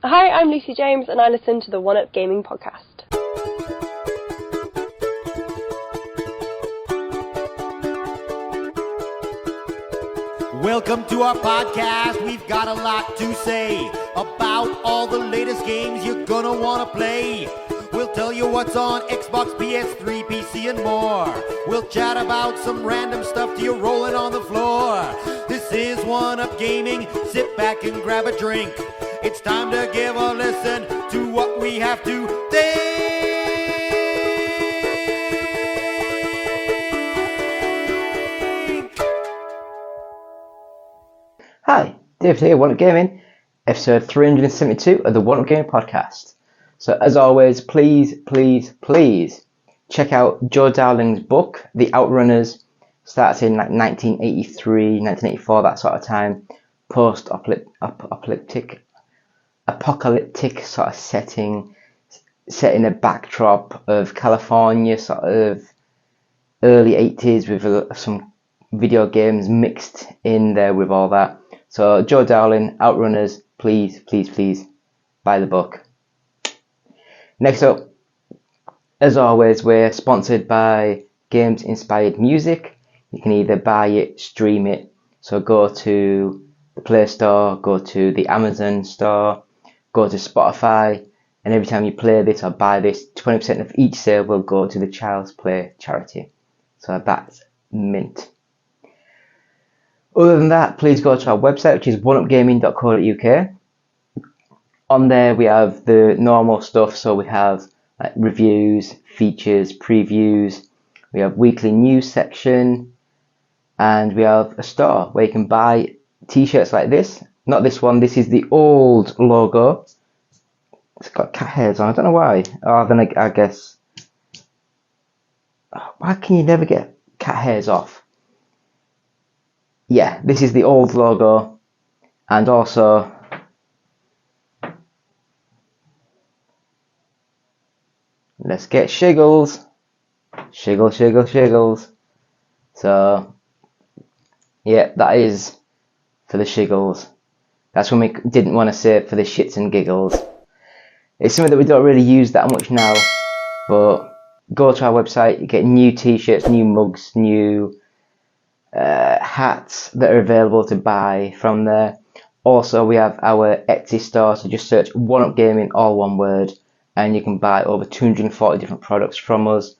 Hi, I'm Lucy James and I listen to the One Up Gaming podcast. Welcome to our podcast. We've got a lot to say about all the latest games you're gonna wanna play. We'll tell you what's on Xbox, PS3, PC, and more. We'll chat about some random stuff till you're rolling on the floor. This is One Up Gaming. Sit back and grab a drink. It's time to give a listen to what we have to think. Hi, David here, One Up Gaming, episode 372 of the One Up Gaming podcast. So as always, please check out Joe Dowling's book, The Outrunners. Starts in like 1983, 1984, that sort of time. Apocalyptic sort of setting, set in a backdrop of California, sort of early 80s with some video games mixed in there with all that. So Joe Dowling, Outrunners, please buy the book. Next up, as always, we're sponsored by Games Inspired Music. You can either buy it, stream it. So go to the Play Store, go to the Amazon Store, go to Spotify, and every time you play this or buy this, 20% of each sale will go to the Child's Play charity. So that's mint. Other than that, please go to our website, which is oneupgaming.co.uk. On there we have the normal stuff, so we have like reviews, features, previews, we have weekly news section, and we have a store where you can buy t-shirts like this. Not this one, this is the old logo. It's got cat hairs on, I don't know why. Oh, then I guess, why can you never get cat hairs off? Yeah, this is the old logo, and also let's get shiggles. Shiggles. So yeah, that is for the shiggles. That's when we didn't want to say for the shits and giggles. It's something that we don't really use that much now, but go to our website, you get new t-shirts, new mugs, new hats that are available to buy from there. Also, we have our Etsy store, so just search One Up Gaming, all one word, and you can buy over 240 different products from us,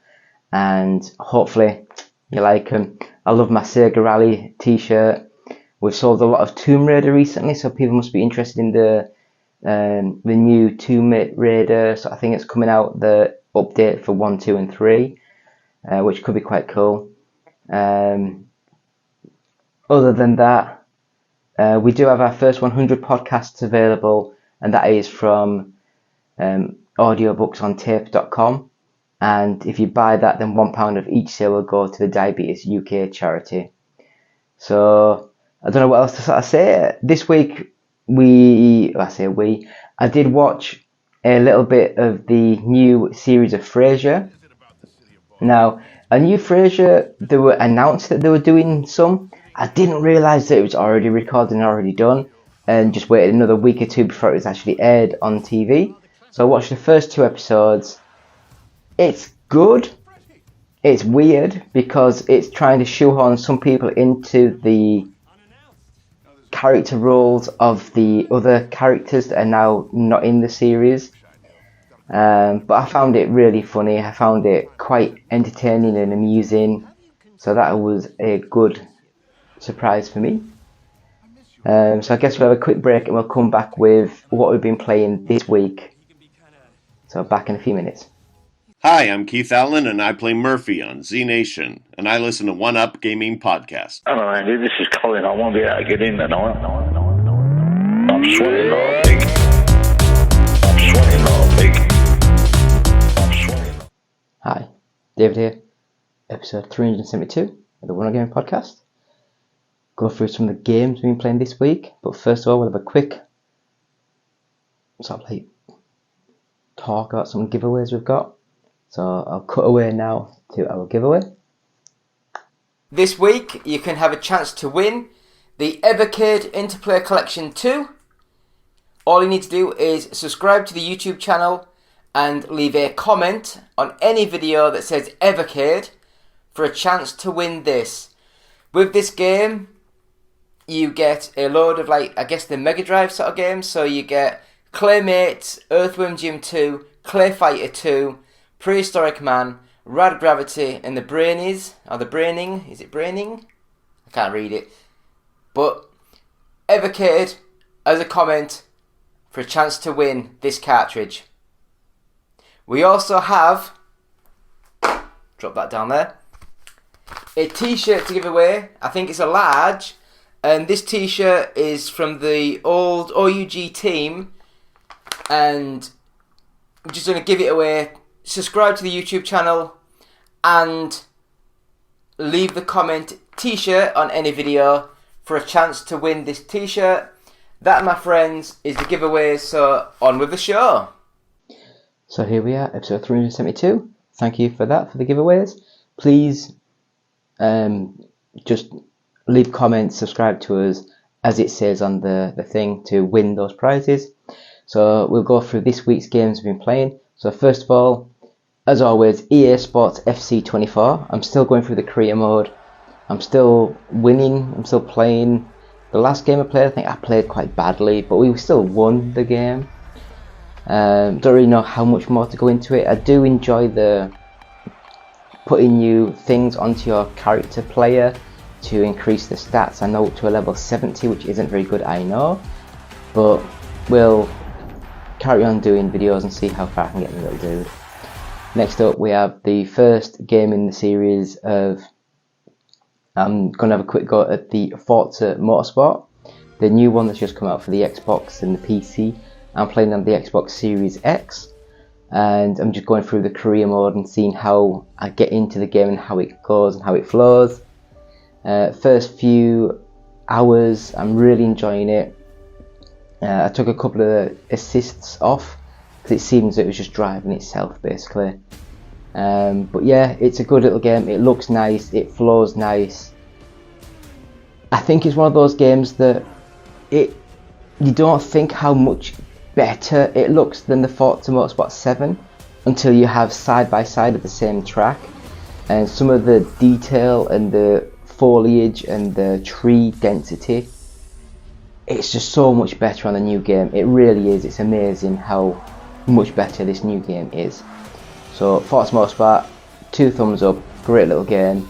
and hopefully you like them. I love my Sega Rally t-shirt. We've sold a lot of Tomb Raider recently, so people must be interested in the new Tomb Raider. So I think it's coming out, the update for 1, 2, and 3, which could be quite cool. Other than that, we do have our first 100 podcasts available, and that is from audiobooksontape.com. And if you buy that, then £1 of each sale will go to the Diabetes UK charity. So I don't know what else to sort of say. This week I did watch a little bit of the new series of Frasier. Now, a new Frasier, they were announced that they were doing some. I didn't realise that it was already recorded and already done, and just waited another week or two before it was actually aired on TV. So I watched the first 2 episodes. It's good. It's weird because it's trying to shoehorn some people into the character roles of the other characters that are now not in the series. But I found it really funny. I found it quite entertaining and amusing. So that was a good surprise for me. So I guess we'll have a quick break and we'll come back with what we've been playing this week. So back in a few minutes. Hi, I'm Keith Allen, and I play Murphy on Z Nation, and I listen to One Up Gaming Podcast. Hello, Andy. This is Colin. I won't be able to get in tonight. I'm sweating like a pig. Hi, David here. Episode 372 of the One Up Gaming Podcast. Go through some of the games we've been playing this week, but first of all, we'll have a quick sort of like talk about some giveaways we've got. So I'll cut away now to our giveaway. This week you can have a chance to win the Evercade Interplay Collection 2, All you need to do is subscribe to the YouTube channel and leave a comment on any video that says Evercade for a chance to win this. With this game, you get a load of, like, I guess the Mega Drive sort of games. So you get Claymates, Earthworm Jim 2, Clay Fighter 2, Prehistoric Man, Rad Gravity, and the Brainies, or the Braining. Is it Braining? I can't read it. But Evercade as a comment for a chance to win this cartridge. We also have, drop that down there, a t-shirt to give away. I think it's a large, and this t-shirt is from the old OUG team, and I'm just going to give it away. Subscribe to the YouTube channel and leave the comment t-shirt on any video for a chance to win this t-shirt. That, my friends, is the giveaway, so on with the show. So here we are, episode 372. Thank you for that, for the giveaways. Please just leave comments, subscribe to us, as it says on the thing, to win those prizes. So we'll go through this week's games we've been playing. So first of all, as always, EA Sports FC 24. I'm still going through the career mode. I'm still winning, I'm still playing. The last game I played, I think I played quite badly, but we still won the game. Don't really know how much more to go into it. I do enjoy the putting new things onto your character player to increase the stats. I know up to a level 70, which isn't very good, I know, but we'll carry on doing videos and see how far I can get the little dude. Next up, we have the first game in the series of, I'm going to have a quick go at the Forza Motorsport, the new one that's just come out for the Xbox and the PC. I'm playing on the Xbox Series X, and I'm just going through the career mode and seeing how I get into the game and how it goes and how it flows. First few hours, I'm really enjoying it. I took a couple of assists off because it seems it was just driving itself basically. But yeah, it's a good little game. It looks nice, it flows nice. I think it's one of those games that you don't think how much better it looks than the Forza Motorsport 7 until you have side by side of the same track, and some of the detail and the foliage and the tree density, it's just so much better on the new game. It really is. It's amazing how much better this new game is. So Forza Motorsport, 2 thumbs up, great little game.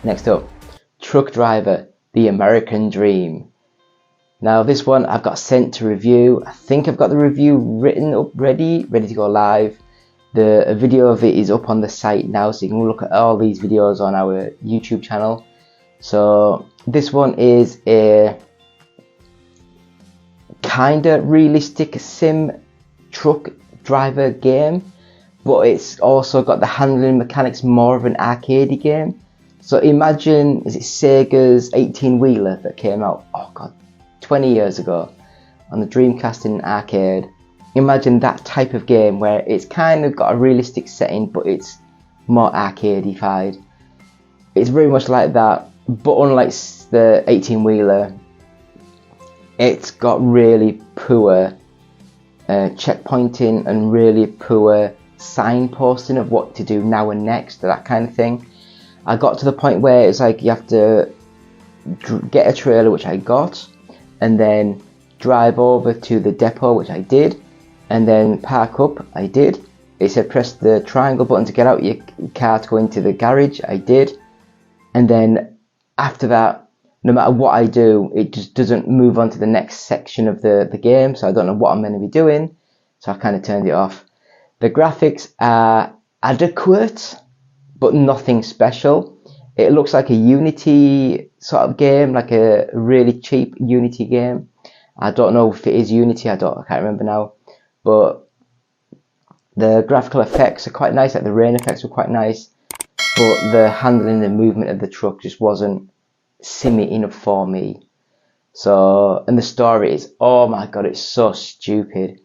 Next up, Truck Driver, The American Dream. Now this one I've got sent to review. I think I've got the review written up ready to go live. The video of it is up on the site now, so you can look at all these videos on our YouTube channel. So this one is a kinda realistic sim truck driver game, but it's also got the handling mechanics more of an arcadey game. So imagine, is it Sega's 18-wheeler that came out, oh god, 20 years ago on the Dreamcast in an arcade? Imagine that type of game where it's kind of got a realistic setting, but it's more arcadeified. It's very much like that, but unlike the 18-wheeler, it's got really poor checkpointing and really poor signposting of what to do now and next, that kind of thing. I got to the point where it's like you have to get a trailer, which I got, and then drive over to the depot, which I did, and then park up, I did. It said press the triangle button to get out your car to go into the garage, I did. And then after that, no matter what I do, it just doesn't move on to the next section of the game, so I don't know what I'm going to be doing, so I kind of turned it off. The graphics are adequate, but nothing special. It looks like a Unity sort of game, like a really cheap Unity game. I don't know if it is Unity, I can't remember now, but the graphical effects are quite nice, like the rain effects were quite nice, but the handling and movement of the truck just wasn't simmy enough for me. So, and the story is, oh my god, it's so stupid.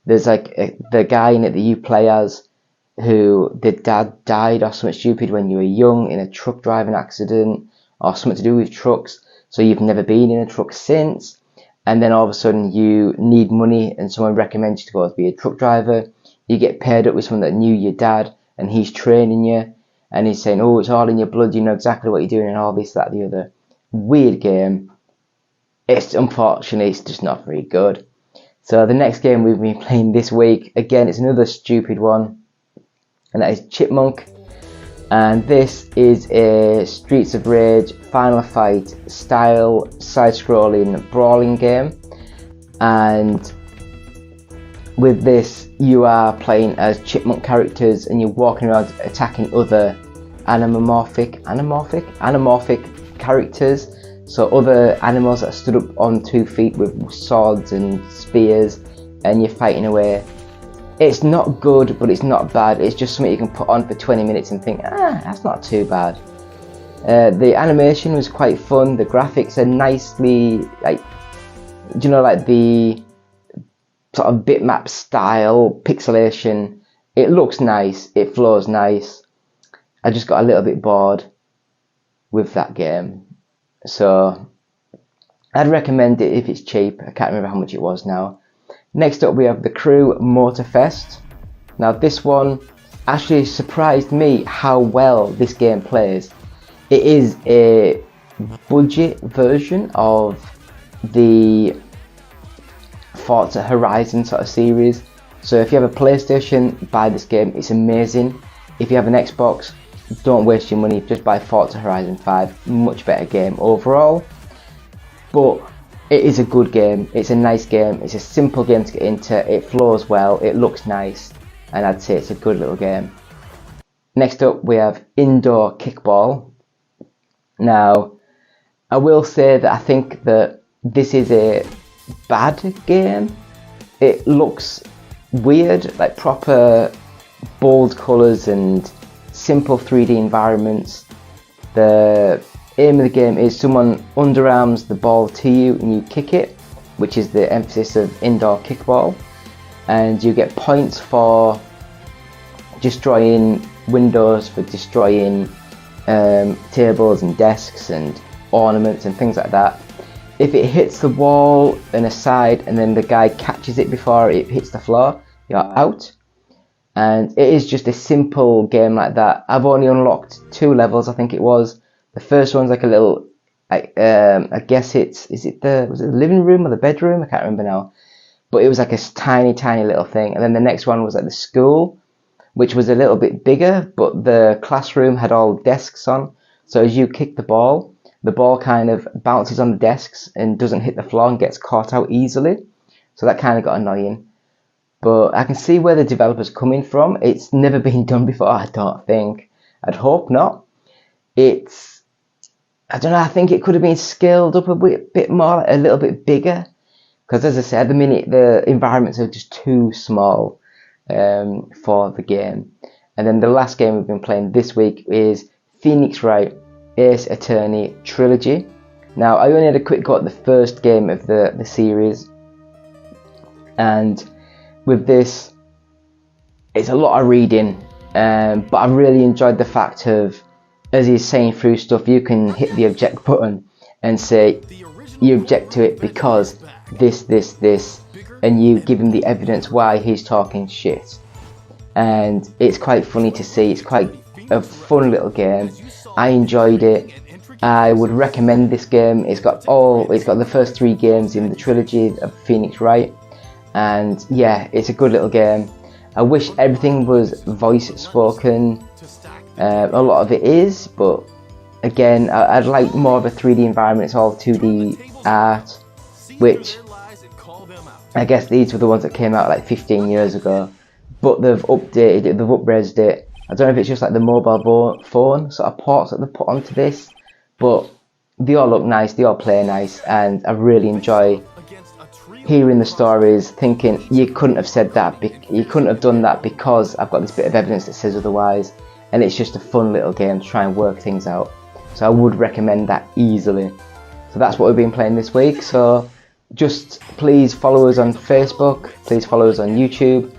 There's like the guy in it that you play as, who the dad died or something stupid when you were young in a truck driving accident or something to do with trucks, so you've never been in a truck since, and then all of a sudden you need money and someone recommends you to go be a truck driver. You get paired up with someone that knew your dad and he's training you and he's saying, oh, it's all in your blood, you know exactly what you're doing and all this, that, the other. Weird game. It's unfortunately, it's just not very good. So the next game we've been playing this week, again, it's another stupid one, and that is Chipmunk. And this is a Streets of Rage Final Fight style side-scrolling brawling game. And with this, you are playing as chipmunk characters and you're walking around attacking other anamorphic characters. So other animals that stood up on 2 feet with swords and spears, and you're fighting away. It's not good, but it's not bad. It's just something you can put on for 20 minutes and think, that's not too bad. The animation was quite fun. The graphics are nicely, like the sort of bitmap style pixelation. It looks nice. It flows nice. I just got a little bit bored with that game. So I'd recommend it if it's cheap. I can't remember how much it was now. Next up we have The Crew Motorfest. Now this one actually surprised me how well this game plays. It is a budget version of the Forza Horizon sort of series. So if you have a PlayStation, buy this game. It's amazing. If you have an Xbox, don't waste your money, just buy Forza Horizon 5, much better game overall. But it is a good game, it's a nice game, it's a simple game to get into, it flows well, it looks nice, and I'd say it's a good little game. Next up we have Indoor Kickball. Now, I will say that I think that this is a bad game. It looks weird, like proper bold colours and simple 3D environments. The aim of the game is someone underarms the ball to you and you kick it, which is the emphasis of indoor kickball, and you get points for destroying windows, for destroying tables and desks and ornaments and things like that. If it hits the wall and a side and then the guy catches it before it hits the floor, you're out. And it is just a simple game like that. I've only unlocked 2 levels, I think it was. The first one's like a little, I guess was it the living room or the bedroom? I can't remember now. But it was like a tiny, tiny little thing. And then the next one was at the school, which was a little bit bigger, but the classroom had all desks on. So as you kick the ball kind of bounces on the desks and doesn't hit the floor and gets caught out easily. So that kind of got annoying. But I can see where the developer's coming from. It's never been done before, I don't think. I'd hope not. I don't know, I think it could have been scaled up a bit more, a little bit bigger. Because as I said, at the minute, the environments are just too small for the game. And then the last game we've been playing this week is Phoenix Wright Ace Attorney Trilogy. Now, I only had a quick go at the first game of the series. And with this, it's a lot of reading, but I really enjoyed the fact of, as he's saying through stuff, you can hit the object button and say you object to it because this, and you give him the evidence why he's talking shit. And it's quite funny to see. It's quite a fun little game. I enjoyed it. I would recommend this game. It's got the first 3 games in the trilogy of Phoenix Wright. And yeah, it's a good little game. I wish everything was voice spoken. A lot of it is, but again, I'd like more of a 3D environment. It's all 2D art, which I guess these were the ones that came out like 15 years ago. But they've updated it, they've up-resed it. I don't know if it's just like the mobile phone sort of ports that they've put onto this, but they all look nice, they all play nice, and I really enjoy hearing the stories, thinking you couldn't have said that, you couldn't have done that because I've got this bit of evidence that says otherwise. And it's just a fun little game to try and work things out. So I would recommend that easily. So that's what we've been playing this week. So just please follow us on Facebook, please follow us on YouTube.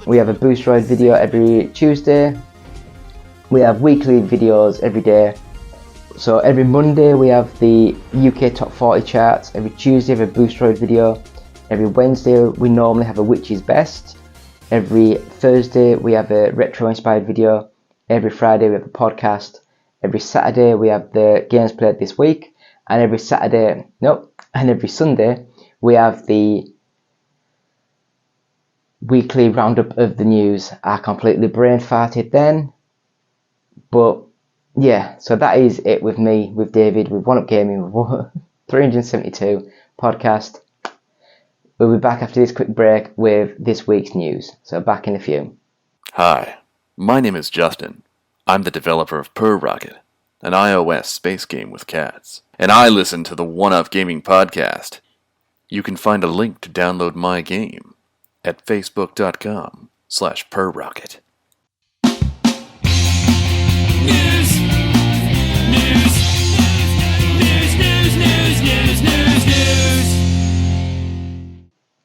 We have a Boosteroid video every Tuesday. We have weekly videos every day. So every Monday we have the UK Top 40 charts, every Tuesday we have a Boosteroid video, every Wednesday we normally have a Which is Best, every Thursday we have a retro inspired video, every Friday we have a podcast, every Saturday we have the games played this week, and every Sunday we have the weekly roundup of the news. I completely brain farted then, but yeah, so that is it with me, with David, with One Up Gaming, with 372 podcast. We'll be back after this quick break with this week's news, so back in a few. Hi, my name is Justin. I'm the developer of Per Rocket, an iOS space game with cats, and I listen to the One Up Gaming podcast. You can find a link to download my game at facebook.com/perrocket.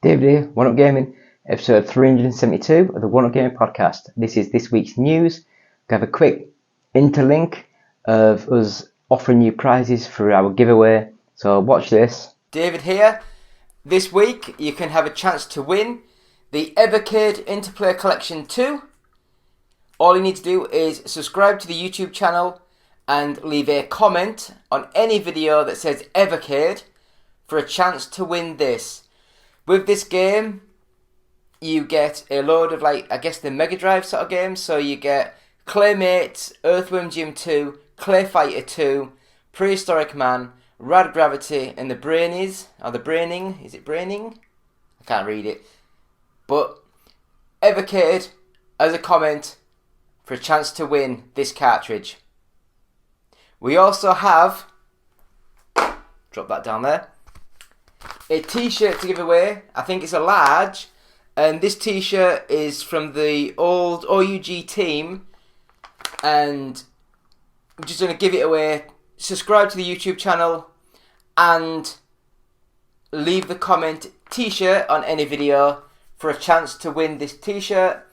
David here, One Up Gaming, episode 372 of the One Up Gaming podcast. This is this week's news. We have a quick interlink of us offering you prizes for our giveaway, so watch this. David here. This week you can have a chance to win the Evercade Interplay Collection 2. All you need to do is subscribe to the YouTube channel and leave a comment on any video that says Evercade for a chance to win this. With this game, you get a load of, the Mega Drive sort of games. So you get Claymates, Earthworm Jim 2, Clay Fighter 2, Prehistoric Man, Rad Gravity, and the Brainies. Or the Braining. Is it Braining? I can't read it. But Evercade as a comment for a chance to win this cartridge. We also have, drop that down there, a t-shirt to give away. I think it's a large, and this t-shirt is from the old OUG team, and I'm just going to give it away. Subscribe to the YouTube channel and leave the comment t-shirt on any video for a chance to win this t-shirt.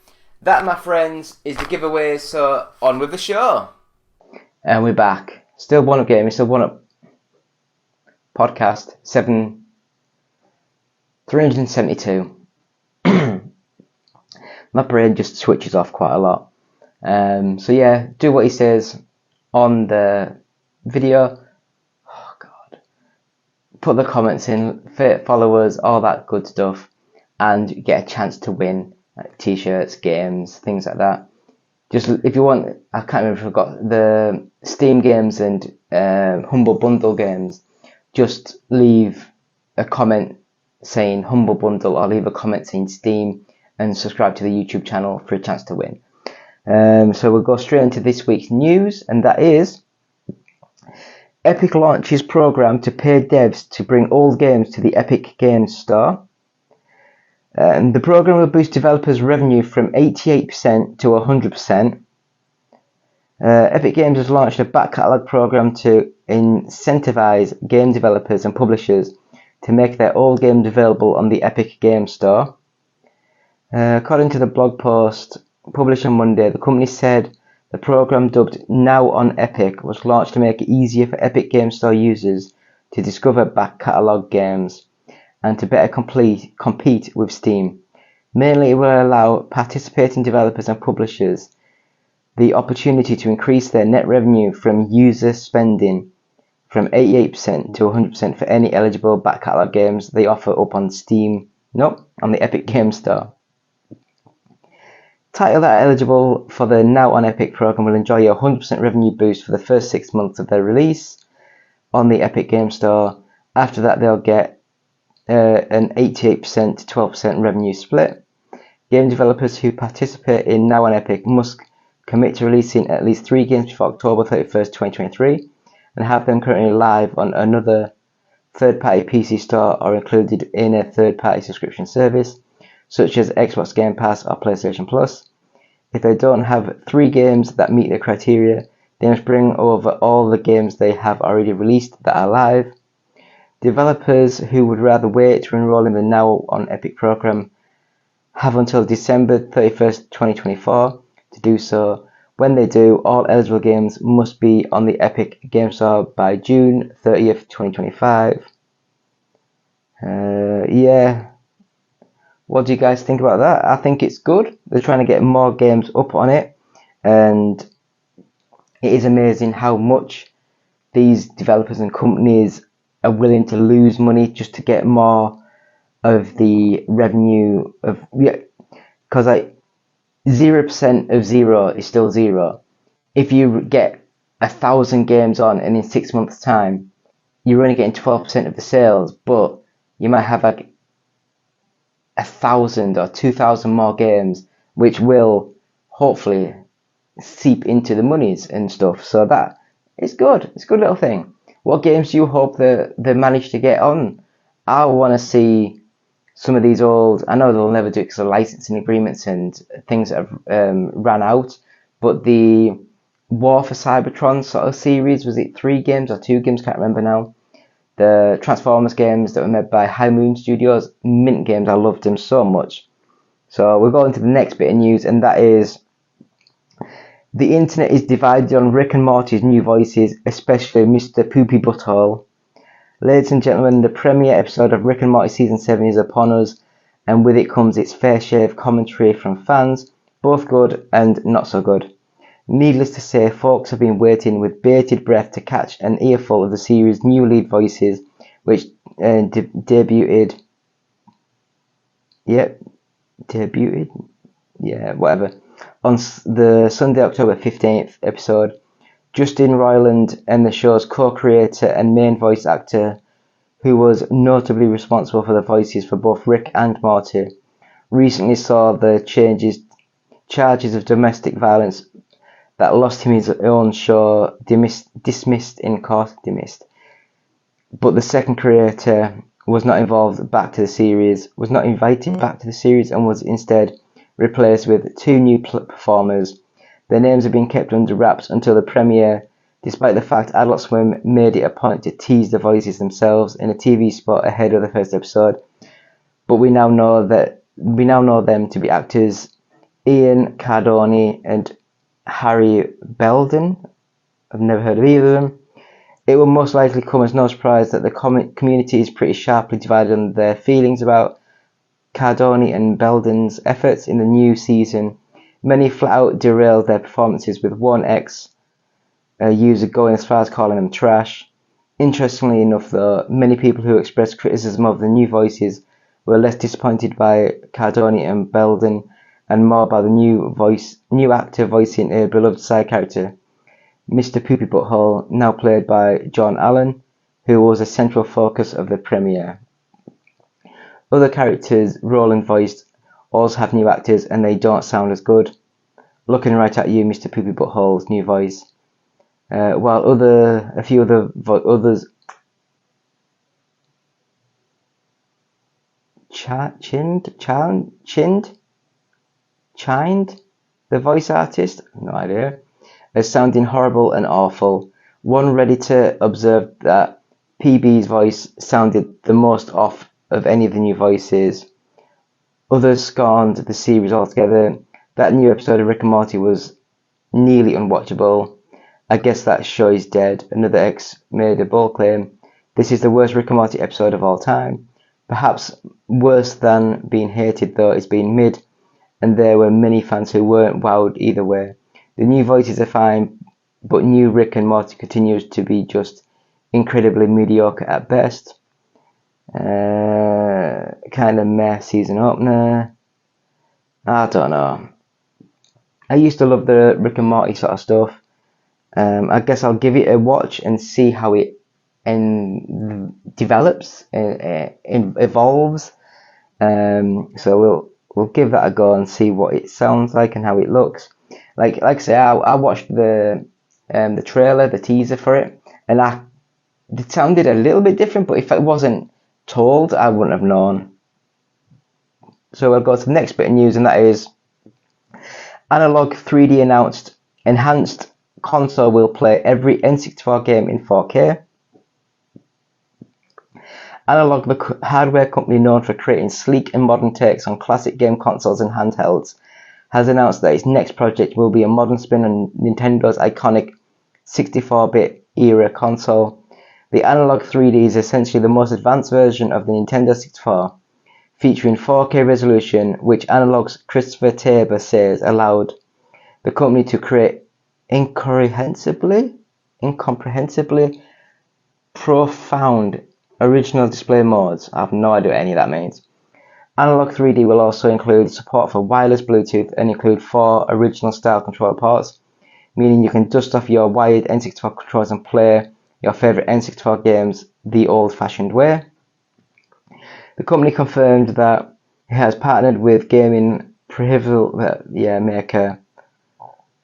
That, my friends, is the giveaway, so on with the show. And we're back. Still One Up Gaming, still One Up podcast 372. My brain just switches off quite a lot. So yeah, do what he says on the video. Oh God. Put the comments in, followers, all that good stuff, and get a chance to win like t-shirts, games, things like that. Just if you want, I can't remember if I got the Steam games and Humble Bundle games. Just leave a comment saying Humble Bundle, or leave a comment saying Steam, and subscribe to the YouTube channel for a chance to win. So we'll go straight into this week's news, and that is Epic launches program to pay devs to bring old games to the Epic Games Store. The program will boost developers' revenue from 88% to 100%. Epic Games has launched a back catalogue program to incentivize game developers and publishers to make their old games available on the Epic Games Store. According to the blog post published on Monday, the company said the program, dubbed Now on Epic, was launched to make it easier for Epic Games Store users to discover back catalogue games and to better compete with Steam. Mainly, it will allow participating developers and publishers the opportunity to increase their net revenue from user spending from 88% to 100% for any eligible back catalogue games they offer up on Steam, on the Epic Games Store. Titles that are eligible for the Now on Epic program will enjoy a 100% revenue boost for the first 6 months of their release on the Epic Games Store. After that, they'll get an 88% to 12% revenue split. Game developers who participate in Now on Epic must commit to releasing at least 3 games before October 31st, 2023, and have them currently live on another third-party PC store or included in a third-party subscription service, such as Xbox Game Pass or PlayStation Plus. If they don't have 3 games that meet the criteria, they must bring over all the games they have already released that are live. Developers who would rather wait to enroll in the Now on Epic program have until December 31st, 2024 to do so, When they do, all eligible games must be on the Epic Game Store by June 30th, 2025. Yeah. What do you guys think about that? I think it's good. They're trying to get more games up on it, and it is amazing how much these developers and companies are willing to lose money just to get more of the revenue of, yeah, because like 0% of zero is still zero. If you get 1,000 games on and in 6 months' time, you're only getting 12% of the sales, but you might have like 1,000 or 2,000 more games, which will hopefully seep into the monies and stuff. So that is good. It's a good little thing. What games do you hope that they manage to get on? I want to see some of these old. I know they'll never do it because of licensing agreements and things that have ran out. But the War for Cybertron sort of series, was it 3 games or 2 games? Can't remember now. The Transformers games that were made by High Moon Studios, mint games. I loved them so much. So we're going to the next bit of news, and that is the internet is divided on Rick and Morty's new voices, especially Mr. Poopy Butthole. Ladies and gentlemen, the premiere episode of Rick and Morty Season 7 is upon us, and with it comes its fair share of commentary from fans, both good and not so good. Needless to say, folks have been waiting with bated breath to catch an earful of the series' new lead voices, which debuted. On the Sunday, October 15th episode. Justin Roiland, and the show's co-creator and main voice actor, who was notably responsible for the voices for both Rick and Morty, recently saw the charges of domestic violence that lost him his own show dismissed in court. But the second creator was not invited back to the series, and was instead replaced with 2 new performers. Their names have been kept under wraps until the premiere, despite the fact Adult Swim made it a point to tease the voices themselves in a TV spot ahead of the first episode. But we now know them to be actors Ian Cardoni and Harry Belden. I've never heard of either of them. It will most likely come as no surprise that the community is pretty sharply divided on their feelings about Cardoni and Belden's efforts in the new season. Many flat out derailed their performances, with one ex-user going as far as calling them trash. Interestingly enough, though, many people who expressed criticism of the new voices were less disappointed by Cardoni and Belden and more by the new actor voicing a beloved side character, Mr. Poopy Butthole, now played by John Allen, who was a central focus of the premiere. Other characters Roland voiced also have new actors, and they don't sound as good. Looking right at you, Mr. Poopy Butthole's new voice. While a few others chimed the voice artist, no idea, as sounding horrible and awful. One Redditor observed that PB's voice sounded the most off of any of the new voices. Others scorned the series altogether. That new episode of Rick and Morty was nearly unwatchable. I guess that show is dead. Another ex made a bold claim. This is the worst Rick and Morty episode of all time. Perhaps worse than being hated, though, is being mid, and there were many fans who weren't wowed either way. The new voices are fine, but new Rick and Morty continues to be just incredibly mediocre at best. Kind of meh season opener. I don't know. I used to love the Rick and Morty sort of stuff. I guess I'll give it a watch and see how it develops, evolves. So we'll give that a go and see what it sounds like and how it looks. Like I say, I watched the trailer, the teaser for it, and it sounded a little bit different. But if it wasn't told, I wouldn't have known. So we'll go to the next bit of news, and that is Analog 3D announced enhanced console will play every N64 game in 4K. Analog, the hardware company known for creating sleek and modern takes on classic game consoles and handhelds, has announced that its next project will be a modern spin on Nintendo's iconic 64-bit era console. The Analog 3D is essentially the most advanced version of the Nintendo 64, featuring 4K resolution, which Analog's Christopher Tabor says allowed the company to create incomprehensibly profound original display modes. I have no idea what any of that means. Analog 3D will also include support for wireless Bluetooth and include 4 original style controller ports, meaning you can dust off your wired N64 controllers and play your favorite N64 games the old-fashioned way. The company confirmed that it has partnered with gaming maker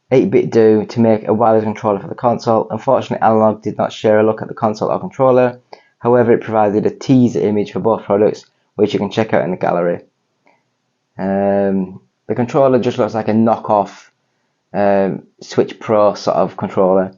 8BitDo to make a wireless controller for the console. Unfortunately, Analog did not share a look at the console or controller. However, it provided a teaser image for both products, which you can check out in the gallery. The controller just looks like a knockoff Switch Pro sort of controller.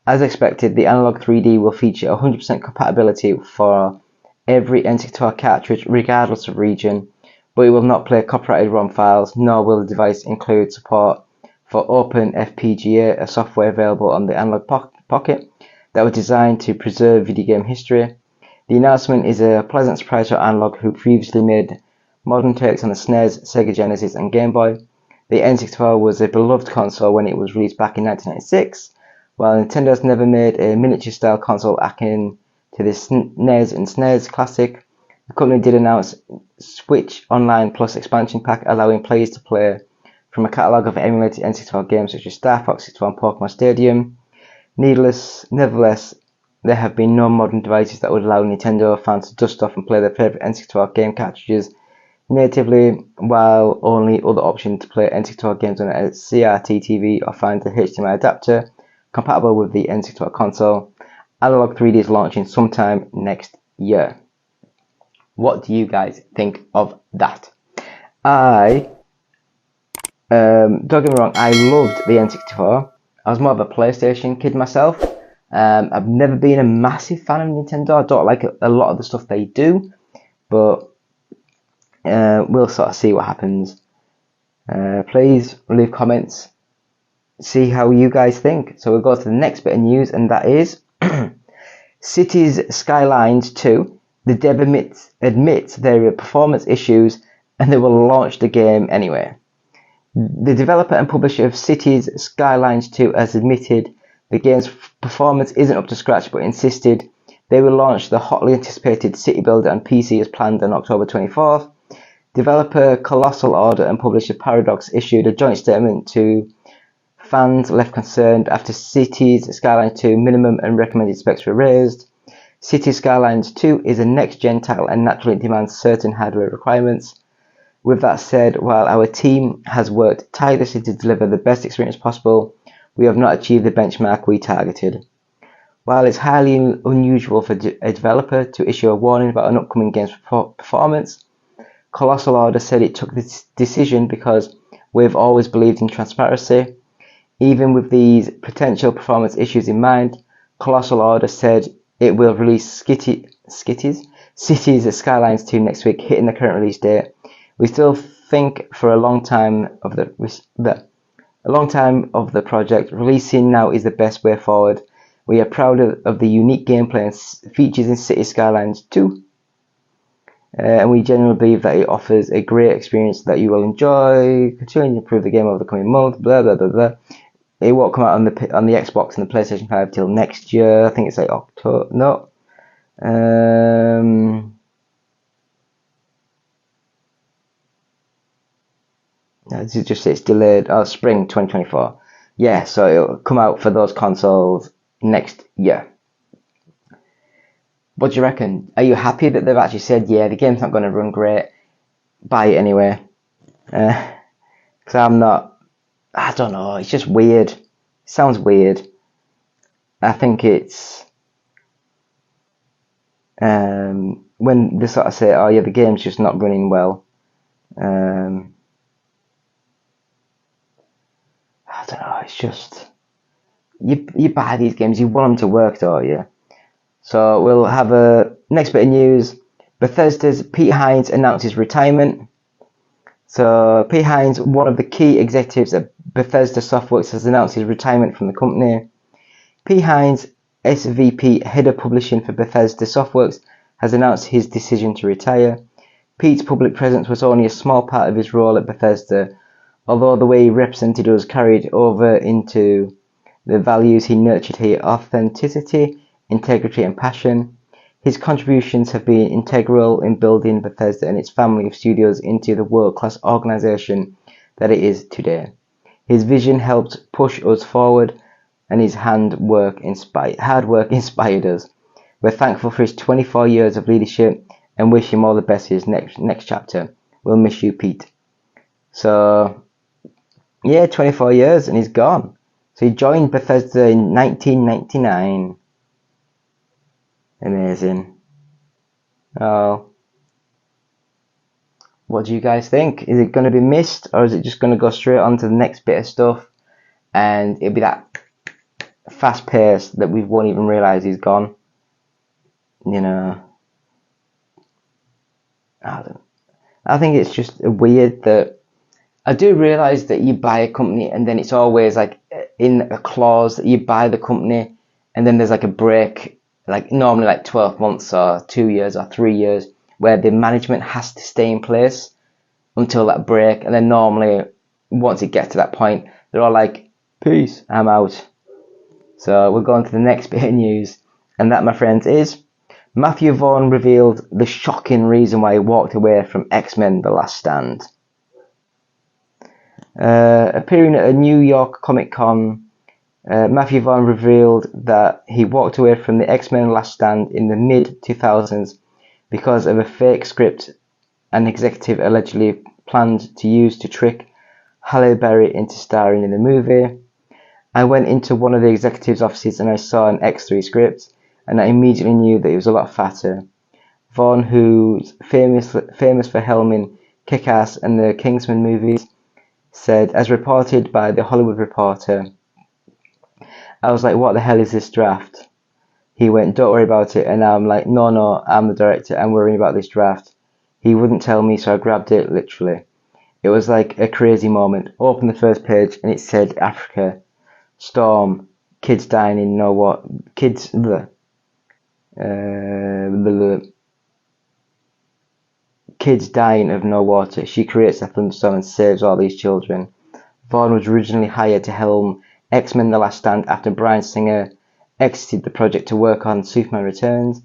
As expected, the Analog 3D will feature 100% compatibility for every N64 cartridge, regardless of region, but it will not play copyrighted ROM files, nor will the device include support for OpenFPGA, a software available on the Analog Pocket that was designed to preserve video game history. The announcement is a pleasant surprise for Analog, who previously made modern takes on the SNES, Sega Genesis, and Game Boy. The N64 was a beloved console when it was released back in 1996, while Nintendo has never made a miniature-style console akin to the NES and SNES Classic. The company did announce Switch Online Plus expansion pack, allowing players to play from a catalogue of emulated N64 games such as Star Fox 64 and Pokemon Stadium. Nevertheless, there have been no modern devices that would allow Nintendo fans to dust off and play their favourite N64 game cartridges natively, while only other option to play N64 games on a CRT TV or find a HDMI adapter compatible with the N64 console. Analog 3D is launching sometime next year. What do you guys think of that? Don't get me wrong, I loved the N64. I was more of a PlayStation kid myself. I've never been a massive fan of Nintendo. I don't like a lot of the stuff they do, but we'll sort of see what happens. Please leave comments, see how you guys think. So we'll go to the next bit of news, and that is Cities Skylines 2. The dev admits there are performance issues and they will launch the game anyway. The developer and publisher of Cities Skylines 2 has admitted the game's performance isn't up to scratch, but insisted they will launch the hotly anticipated City Builder on PC as planned on October 24th. Developer Colossal Order and publisher Paradox issued a joint statement to fans left concerned after Cities Skylines 2 minimum and recommended specs were raised. Cities Skylines 2 is a next-gen title and naturally demands certain hardware requirements. With that said, while our team has worked tirelessly to deliver the best experience possible, we have not achieved the benchmark we targeted. While it's highly unusual for a developer to issue a warning about an upcoming game's performance, Colossal Order said it took this decision because we've always believed in transparency. Even with these potential performance issues in mind, Colossal Order said it will release Cities Skylines 2 next week, hitting the current release date. We still think for a long time of the project, releasing now is the best way forward. We are proud of the unique gameplay and features in Cities Skylines 2, and we genuinely believe that it offers a great experience that you will enjoy. Continuing to improve the game over the coming months. Blah blah blah blah. It won't come out on the Xbox and the PlayStation 5 till next year. I think it's like October. No. It just says delayed. Oh, spring 2024. Yeah, so it'll come out for those consoles next year. What do you reckon? Are you happy that they've actually said, yeah, the game's not going to run great, buy it anyway? Because I'm not. I don't know, it's just weird. It sounds weird. I think it's when they sort of say, oh yeah, the game's just not running well. I don't know, it's just you buy these games, you want them to work, don't you? So we'll have a next bit of news. Bethesda's Pete Hines announced his retirement. So P. Hines, one of the key executives at Bethesda Softworks, has announced his retirement from the company. P. Hines, SVP, head of publishing for Bethesda Softworks, has announced his decision to retire. Pete's public presence was only a small part of his role at Bethesda, although the way he represented us carried over into the values he nurtured here: authenticity, integrity, and passion. His contributions have been integral in building Bethesda and its family of studios into the world-class organization that it is today. His vision helped push us forward, and his hard work inspired us. We're thankful for his 24 years of leadership and wish him all the best in his next chapter. We'll miss you, Pete. So, yeah, 24 years and he's gone. So he joined Bethesda in 1999. Amazing. Oh. What do you guys think? Is it going to be missed, or is it just going to go straight on to the next bit of stuff and it'll be that fast pace that we won't even realise he's gone? You know, I think it's just weird that I do realise that you buy a company and then it's always like in a clause that you buy the company and then there's like a break, like normally like 12 months or 2 years or 3 years, where the management has to stay in place until that break, and then normally once it gets to that point they're all like, peace, I'm out. So we're going to the next bit of news, and that, my friends, is Matthew Vaughn revealed the shocking reason why he walked away from X-Men: The Last Stand. Appearing at a New York Comic Con, Matthew Vaughn revealed that he walked away from the X-Men: Last Stand in the mid-2000s because of a fake script an executive allegedly planned to use to trick Halle Berry into starring in the movie. I went into one of the executives' offices and I saw an X3 script, and I immediately knew that it was a lot fatter. Vaughn, who's famous for helming Kick-Ass and the Kingsman movies, said, as reported by The Hollywood Reporter, I was like, what the hell is this draft? He went, don't worry about it, and I'm like, no, I'm the director, I'm worrying about this draft. He wouldn't tell me, so I grabbed it, literally. It was like a crazy moment. Opened the first page and it said Africa, storm, kids dying in kids dying of no water. She creates a thunderstorm and saves all these children. Vaughn was originally hired to helm X-Men: The Last Stand after Bryan Singer exited the project to work on Superman Returns.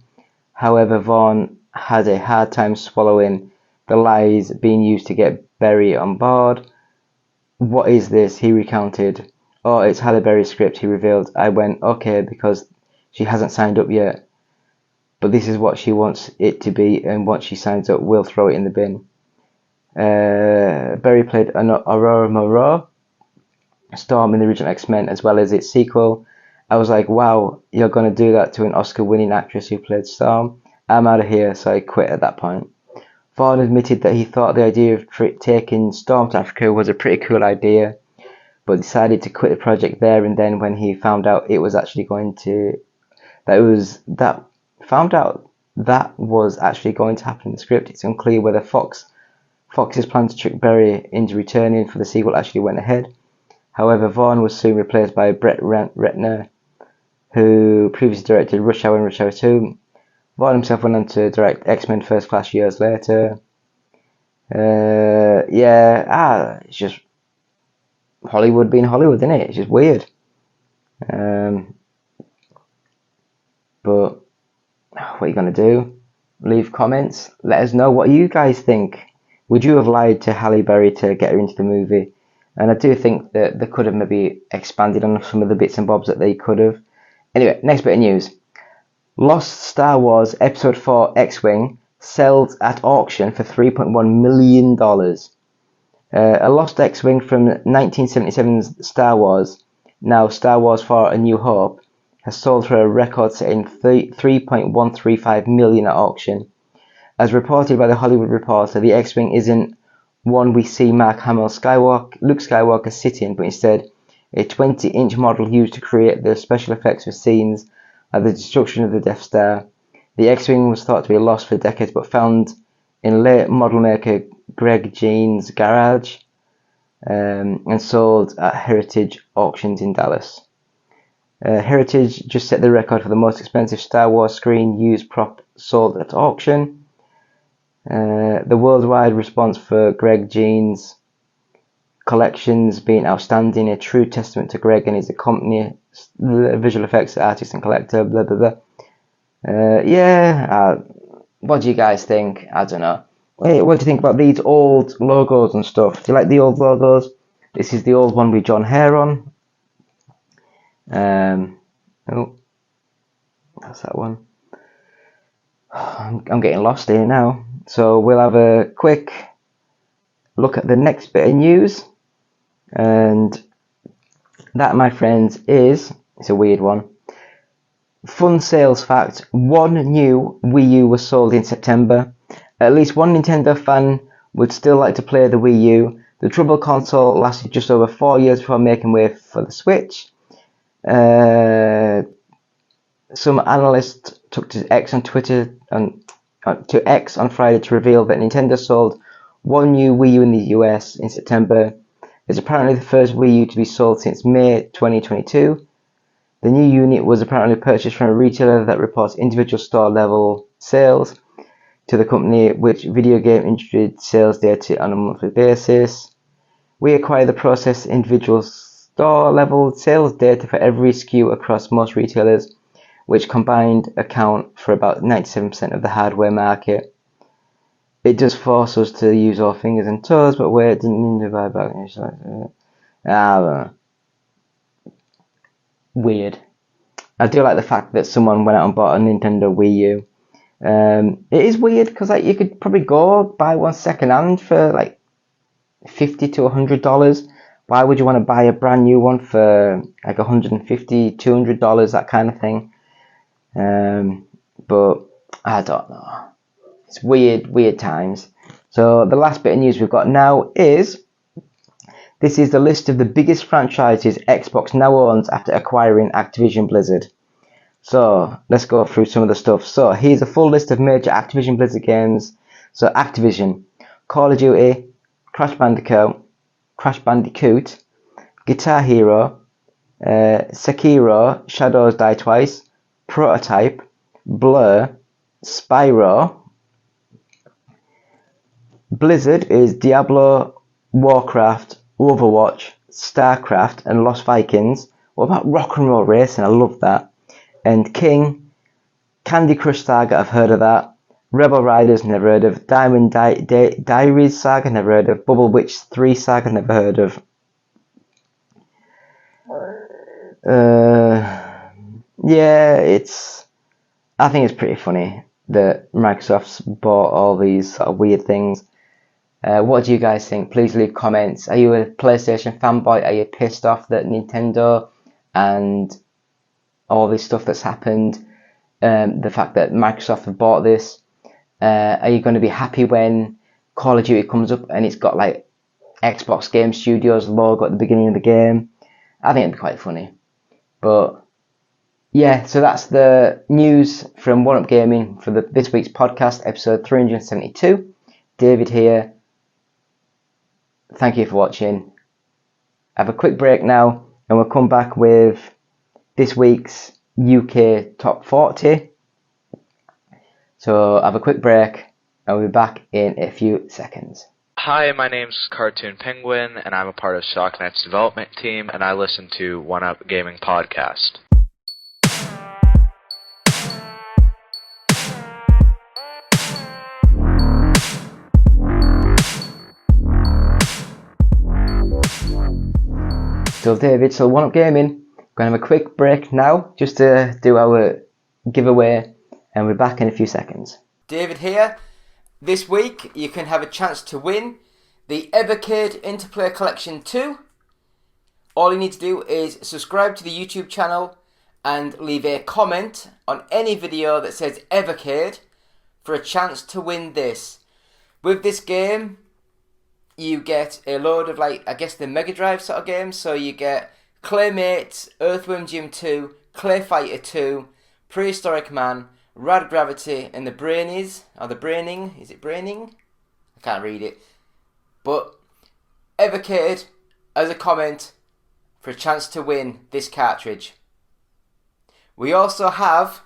However, Vaughn had a hard time swallowing the lies being used to get Berry on board. What is this? He recounted. Oh, it's Halle Berry's script, he revealed. I went, okay, because she hasn't signed up yet. But this is what she wants it to be, and once she signs up, we'll throw it in the bin. Berry played Aurora Moreau, Storm in the original X-Men, as well as its sequel. I was like, wow, you're going to do that to an Oscar-winning actress who played Storm? I'm out of here, so I quit at that point. Vaughn admitted that he thought the idea of taking Storm to Africa was a pretty cool idea, but decided to quit the project there and then when he found out it was actually going to... that was actually going to happen in the script. It's unclear whether Fox's plan to trick Berry into returning for the sequel actually went ahead. However, Vaughn was soon replaced by Brett Ratner, who previously directed Rush Hour and Rush Hour 2. Vaughn himself went on to direct X-Men First Class years later. It's just Hollywood being Hollywood, isn't it? It's just weird. But what are you going to do? Leave comments. Let us know what you guys think. Would you have lied to Halle Berry to get her into the movie? And I do think that they could have maybe expanded on some of the bits and bobs that they could have. Anyway, next bit of news. Lost Star Wars Episode 4 X-Wing sells at auction for $3.1 million. A lost X-Wing from 1977's Star Wars, now Star Wars 4 A New Hope, has sold for a record-setting $3.135 million at auction. As reported by The Hollywood Reporter, the X-Wing isn't one we see Mark Hamill Luke Skywalker sit in, but instead a 20-inch model used to create the special effects for scenes at the destruction of the Death Star. The X-Wing was thought to be lost for decades, but found in late model maker Greg Jean's garage and sold at Heritage Auctions in Dallas. Heritage just set the record for the most expensive Star Wars screen used prop sold at auction. The worldwide response for Greg Jean's collections being outstanding, a true testament to Greg and his company, visual effects artist and collector, blah blah blah. What do you guys think? I don't know. Wait, what do you think about these old logos and stuff? Do you like the old logos? This is the old one with John Hare on. That's that one. I'm getting lost here now. So we'll have a quick look at the next bit of news. And that, my friends, it's a weird one. Fun sales fact, one new Wii U was sold in September. At least one Nintendo fan would still like to play the Wii U. The trouble console lasted just over 4 years before making way for the Switch. Some analysts took to X on Twitter to X on Friday to reveal that Nintendo sold one new Wii U in the US in September. It's apparently the first Wii U to be sold since May 2022. The new unit was apparently purchased from a retailer that reports individual store level sales to the company, which video game industry sales data on a monthly basis. We acquire the process individual store level sales data for every SKU across most retailers, which combined account for about 97% of the hardware market. It does force us to use our fingers and toes, but where it didn't divide back. Weird. I do like the fact that someone went out and bought a Nintendo Wii U. It is weird because you could probably go buy one second hand for like $50 to $100. Why would you want to buy a brand new one for like $150, $200, that kind of thing? But I don't know. It's weird times. So the last bit of news we've got now is, this is the list of the biggest franchises Xbox now owns after acquiring Activision Blizzard. So let's go through some of the stuff. So here's a full list of major Activision Blizzard games. So Activision: Call of Duty, Crash Bandicoot, Guitar Hero, Sekiro: Shadows Die Twice, Prototype, Blur, Spyro. Blizzard is Diablo, Warcraft, Overwatch, Starcraft, and Lost Vikings. What about Rock and Roll Racing? I love that. And King, Candy Crush Saga, I've heard of that. Rebel Riders, never heard of. Diamond Diaries Saga, never heard of. Bubble Witch 3 Saga, never heard of. I think it's pretty funny that Microsoft's bought all these sort of weird things. What do you guys think? Please leave comments. Are you a PlayStation fanboy? Are you pissed off that Nintendo and all this stuff that's happened, the fact that Microsoft have bought this? Are you going to be happy when Call of Duty comes up and it's got like Xbox Game Studios logo at the beginning of the game? I think it'd be quite funny. But yeah, so that's the news from One Up Gaming for this week's podcast, episode 372. David here. Thank you for watching. Have a quick break now, and we'll come back with this week's UK Top 40. So have a quick break, and we'll be back in a few seconds. Hi, my name's Cartoon Penguin, and I'm a part of Shocknet's development team, and I listen to One Up Gaming Podcast. So David, so One Up Gaming, we're going to have a quick break now, just to do our giveaway, and we're back in a few seconds. David here. This week you can have a chance to win the Evercade Interplay Collection 2. All you need to do is subscribe to the YouTube channel and leave a comment on any video that says Evercade for a chance to win this. With this game, you get a load of, like, I guess the Mega Drive sort of games. So you get Claymates, Earthworm Jim 2, Clay Fighter 2, Prehistoric Man, Rad Gravity, and the Brainies, or the Braining, is it Braining? I can't read it. But Evercade as a comment for a chance to win this cartridge. We also have,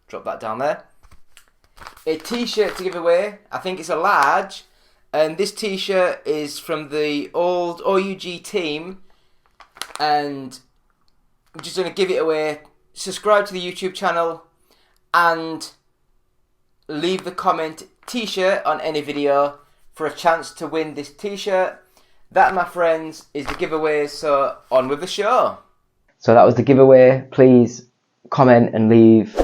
drop that down there, a t-shirt to give away. I think it's a large, and this t-shirt is from the old OUG team, and I'm just going to give it away. Subscribe to the YouTube channel and leave the comment t-shirt on any video for a chance to win this t-shirt. That, my friends, is the giveaway, so on with the show. So that was the giveaway. Please comment and leave,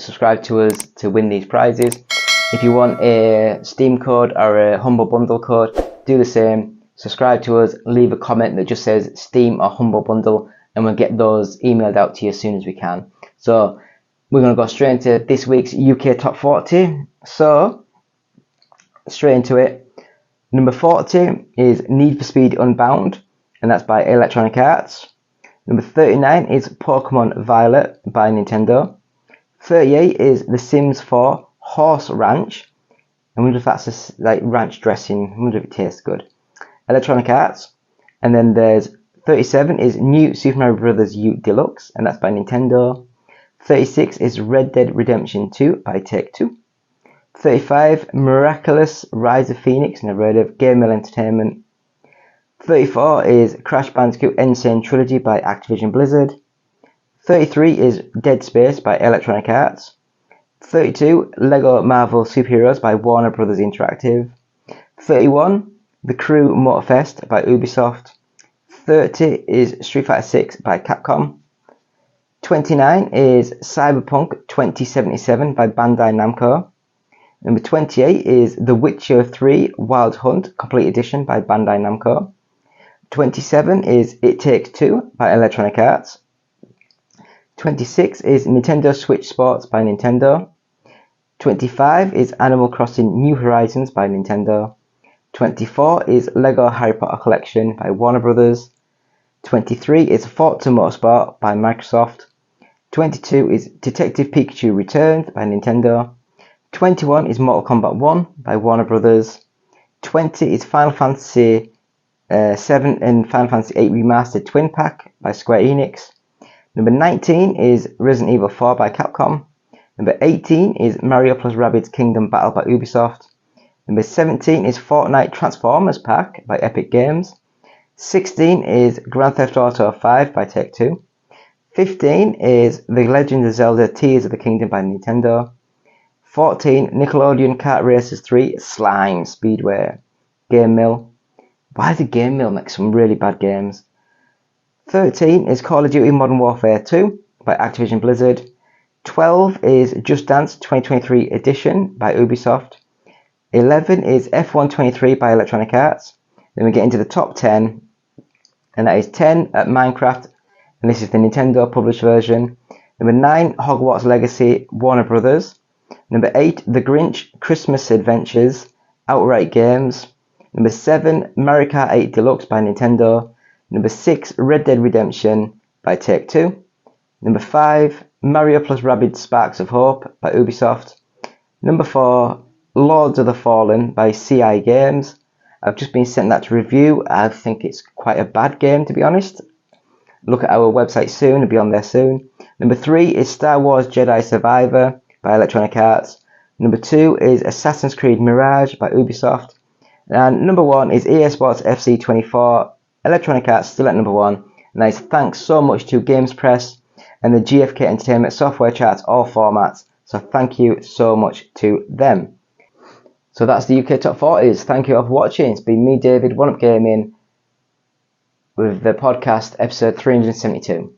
subscribe to us to win these prizes. If you want a Steam code or a Humble Bundle code, do the same. Subscribe to us, leave a comment that just says Steam or Humble Bundle, and we'll get those emailed out to you as soon as we can. So we're going to go straight into this week's UK Top 40. So, straight into it. Number 40 is Need for Speed Unbound, and that's by Electronic Arts. Number 39 is Pokemon Violet by Nintendo. 38 is The Sims 4 Horse Ranch. I wonder if that's like ranch dressing. I wonder if it tastes good. Electronic Arts. And then there's 37 is New Super Mario Bros. U Deluxe, and that's by Nintendo. 36 is Red Dead Redemption 2 by Take-Two. 35, Miraculous Rise of Phoenix, never heard of, Game Mill Entertainment. 34 is Crash Bandicoot N. Sane Trilogy by Activision Blizzard. 33 is Dead Space by Electronic Arts. 32, Lego Marvel Superheroes by Warner Bros. Interactive. 31, The Crew Motorfest by Ubisoft. 30 is Street Fighter 6 by Capcom. 29 is Cyberpunk 2077 by Bandai Namco. Number 28 is The Witcher 3 Wild Hunt Complete Edition by Bandai Namco. 27 is It Takes Two by Electronic Arts. 26 is Nintendo Switch Sports by Nintendo. 25 is Animal Crossing New Horizons by Nintendo. 24 is Lego Harry Potter Collection by Warner Bros. 23 is Forza Motorsport by Microsoft. 22 is Detective Pikachu Returns by Nintendo. 21 is Mortal Kombat 1 by Warner Bros. 20 is Final Fantasy 7 and Final Fantasy 8 Remastered Twin Pack by Square Enix. Number 19 is Resident Evil 4 by Capcom. Number 18 is Mario plus Rabbids Kingdom Battle by Ubisoft. Number 17 is Fortnite Transformers Pack by Epic Games. 16 is Grand Theft Auto 5 by Take-Two. 15 is The Legend of Zelda Tears of the Kingdom by Nintendo. 14, Nickelodeon Kart Racers 3 Slime Speedway. Game Mill. Why did Game Mill make some really bad games? 13 is Call of Duty Modern Warfare 2 by Activision Blizzard. 12 is Just Dance 2023 Edition by Ubisoft. 11 is F1 23 by Electronic Arts. Then we get into the top 10, and that is 10 at Minecraft, and this is the Nintendo published version. Number 9, Hogwarts Legacy, Warner Brothers. Number 8, The Grinch Christmas Adventures, Outright Games. Number 7, Mario Kart 8 Deluxe by Nintendo. Number 6, Red Dead Redemption by Take-Two. Number 5, Mario plus Rabbids Sparks of Hope by Ubisoft. Number 4, Lords of the Fallen by CI Games. I've just been sent that to review. I think it's quite a bad game, to be honest. Look at our website soon, it'll be on there soon. Number 3 is Star Wars Jedi Survivor by Electronic Arts. Number 2 is Assassin's Creed Mirage by Ubisoft. And number 1 is EA Sports FC 24. Electronic Arts still at number 1. And that is thanks so much to Games Press and the GFK Entertainment software charts, all formats. So thank you so much to them. So that's the UK Top 40s. Thank you all for watching. It's been me, David, One Up Gaming, with the podcast episode 372.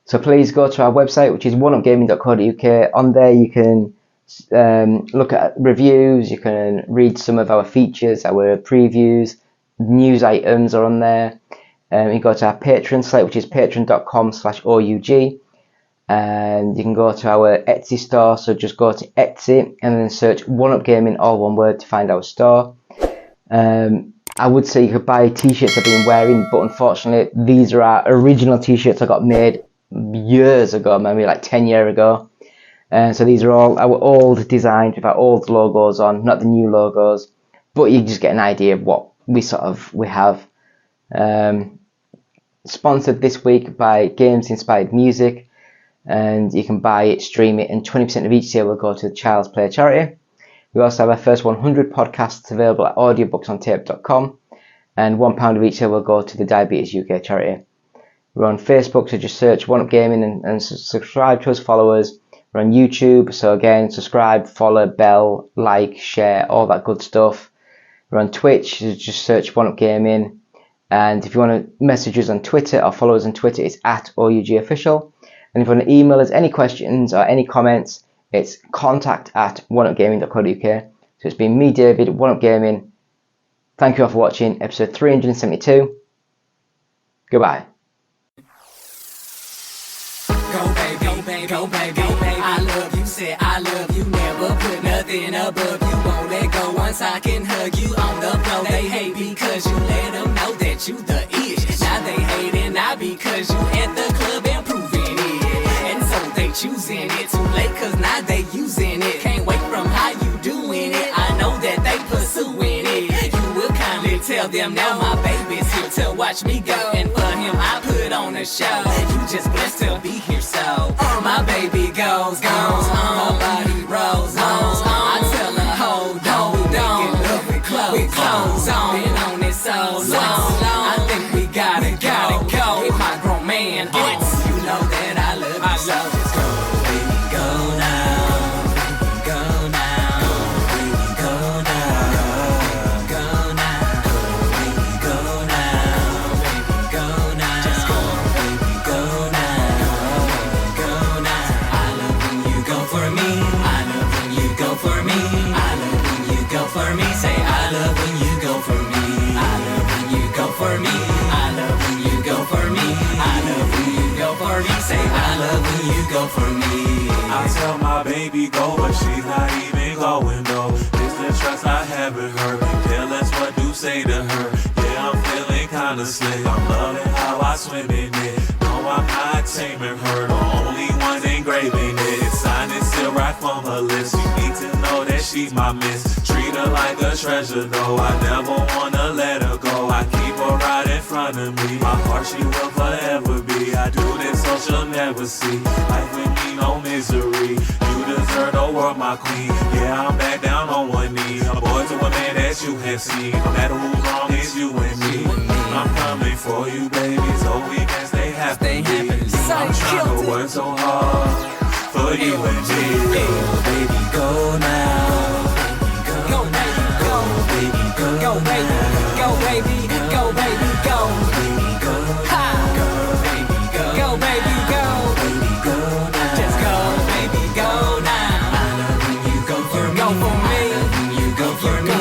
So please go to our website, which is oneupgaming.co.uk. On there you can look at reviews, you can read some of our features, our previews, news items are on there. You can go to our Patreon site, which is patreon.com/OUG. And you can go to our Etsy store, so just go to Etsy and then search One Up Gaming, all one word, to find our store. I would say you could buy t-shirts I've been wearing, but unfortunately these are our original t-shirts I got made years ago, maybe like 10 years ago. So these are all our old designs with our old logos on, not the new logos. but you just get an idea of what we have. Sponsored this week by Games Inspired Music, and you can buy it, stream it, and 20% of each sale will go to the Child's Play charity. We also have our first 100 podcasts available at audiobooksontape.com, and £1 of each sale will go to the Diabetes UK charity. We're on Facebook, so just search One Up Gaming and subscribe to us, follow us. We're on YouTube, so again, subscribe, follow, bell, like, share, all that good stuff. We're on Twitch, so just search One Up Gaming. And if you want to message us on Twitter or follow us on Twitter, it's at OUGofficial. And if you want to email us any questions or any comments, it's contact@oneupgaming.co.uk. So it's been me, David, One Up Gaming. Thank you all for watching episode 372. Goodbye. Go baby, go baby, I love you, said I love you, never put nothing above you, won't let go once I can hug you on the floor. They hate because you let them know that you the ish. Now they hating not because you at the club and proving it, and so they choosing it too late cause now they using it. Can't wait from how you doing it, I know that they pursuing it. You will kindly tell them now my baby's here to watch me go, and for him I put on a show. You just blessed to be here, so my baby goes on, her body rolls on. I tell her hold on, make it up with clothes on. Been on it so long, I think we gotta go. Hit my grown man, you know that I love you so. Just go, baby, go now. Go now, baby, go now. Go now, baby, go now. Baby, go now. Just go, baby, go now. Go now. I love when you go for me. I love when you go for me. I love when you go for me. Say I love when you go for me. I love when you go for me. I love when you go for me. I love when you go for me. Say I love when you go for me. I tell my baby go, but she's not even going though. It's the trust I have in her. Tell us what do say to her. Yeah, I'm feeling kinda slick. I'm loving how I swim in it. No, I'm not taming her. The only one's engraving it. Sign it, still right from her lips. You need to know that she's my miss. Treat her like a treasure though. I never wanna let her go. I keep her right in front of me. My heart she will forever be. I do this so she'll never see. Life with me, no misery. You deserve the world, my queen. Yeah, I'm back down on one knee. A boy to a man that you have seen. No matter who's wrong, it's you and me. I'm coming for you, baby, so we can stay happy. I'm trying to work so hard for you and me. Go, baby, go now. Go, baby, go. Baby, go. Go, baby, go, baby, go, baby, go. Baby, go. Ha. Go, baby, go. Go, baby, go. Baby, go now. Just go, baby, go now. I love when you go for me. Go for me. I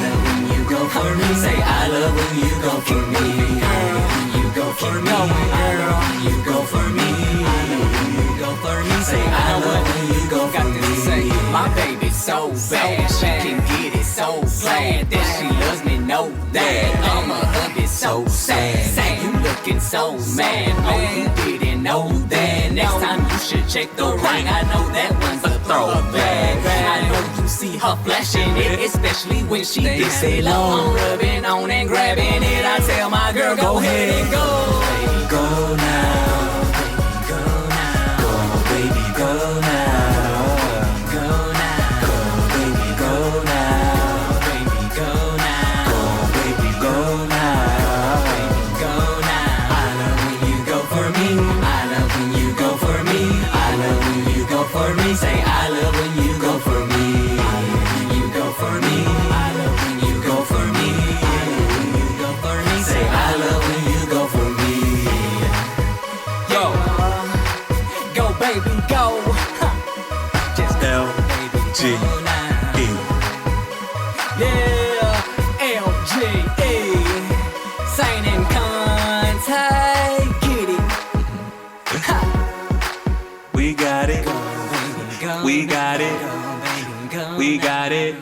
love when you go for me. I love when you go for me. Say I love when you go for me. When you go for me. I love when you go for me. I love when you go for me. Say I love when you go for me. My baby's so bad, she can get it so glad that she loves me, know that I'm a hubby so sad. You looking so mad, oh you didn't know that. Next time you should check the ring, I know that one's a throwback. I know you see her flashing it, especially when she gets it low. I'm rubbing on and grabbing it, I tell my girl go ahead and go. Baby go now, baby go now. For me, say I love when you go for me. When you go for me, I love when you go for me. When you go for me, say I love when you go for me. Yo, go baby, go. Just L-G-E. Yeah, L-G-E. Sign in contact, get it. We got it. We got it. We got it.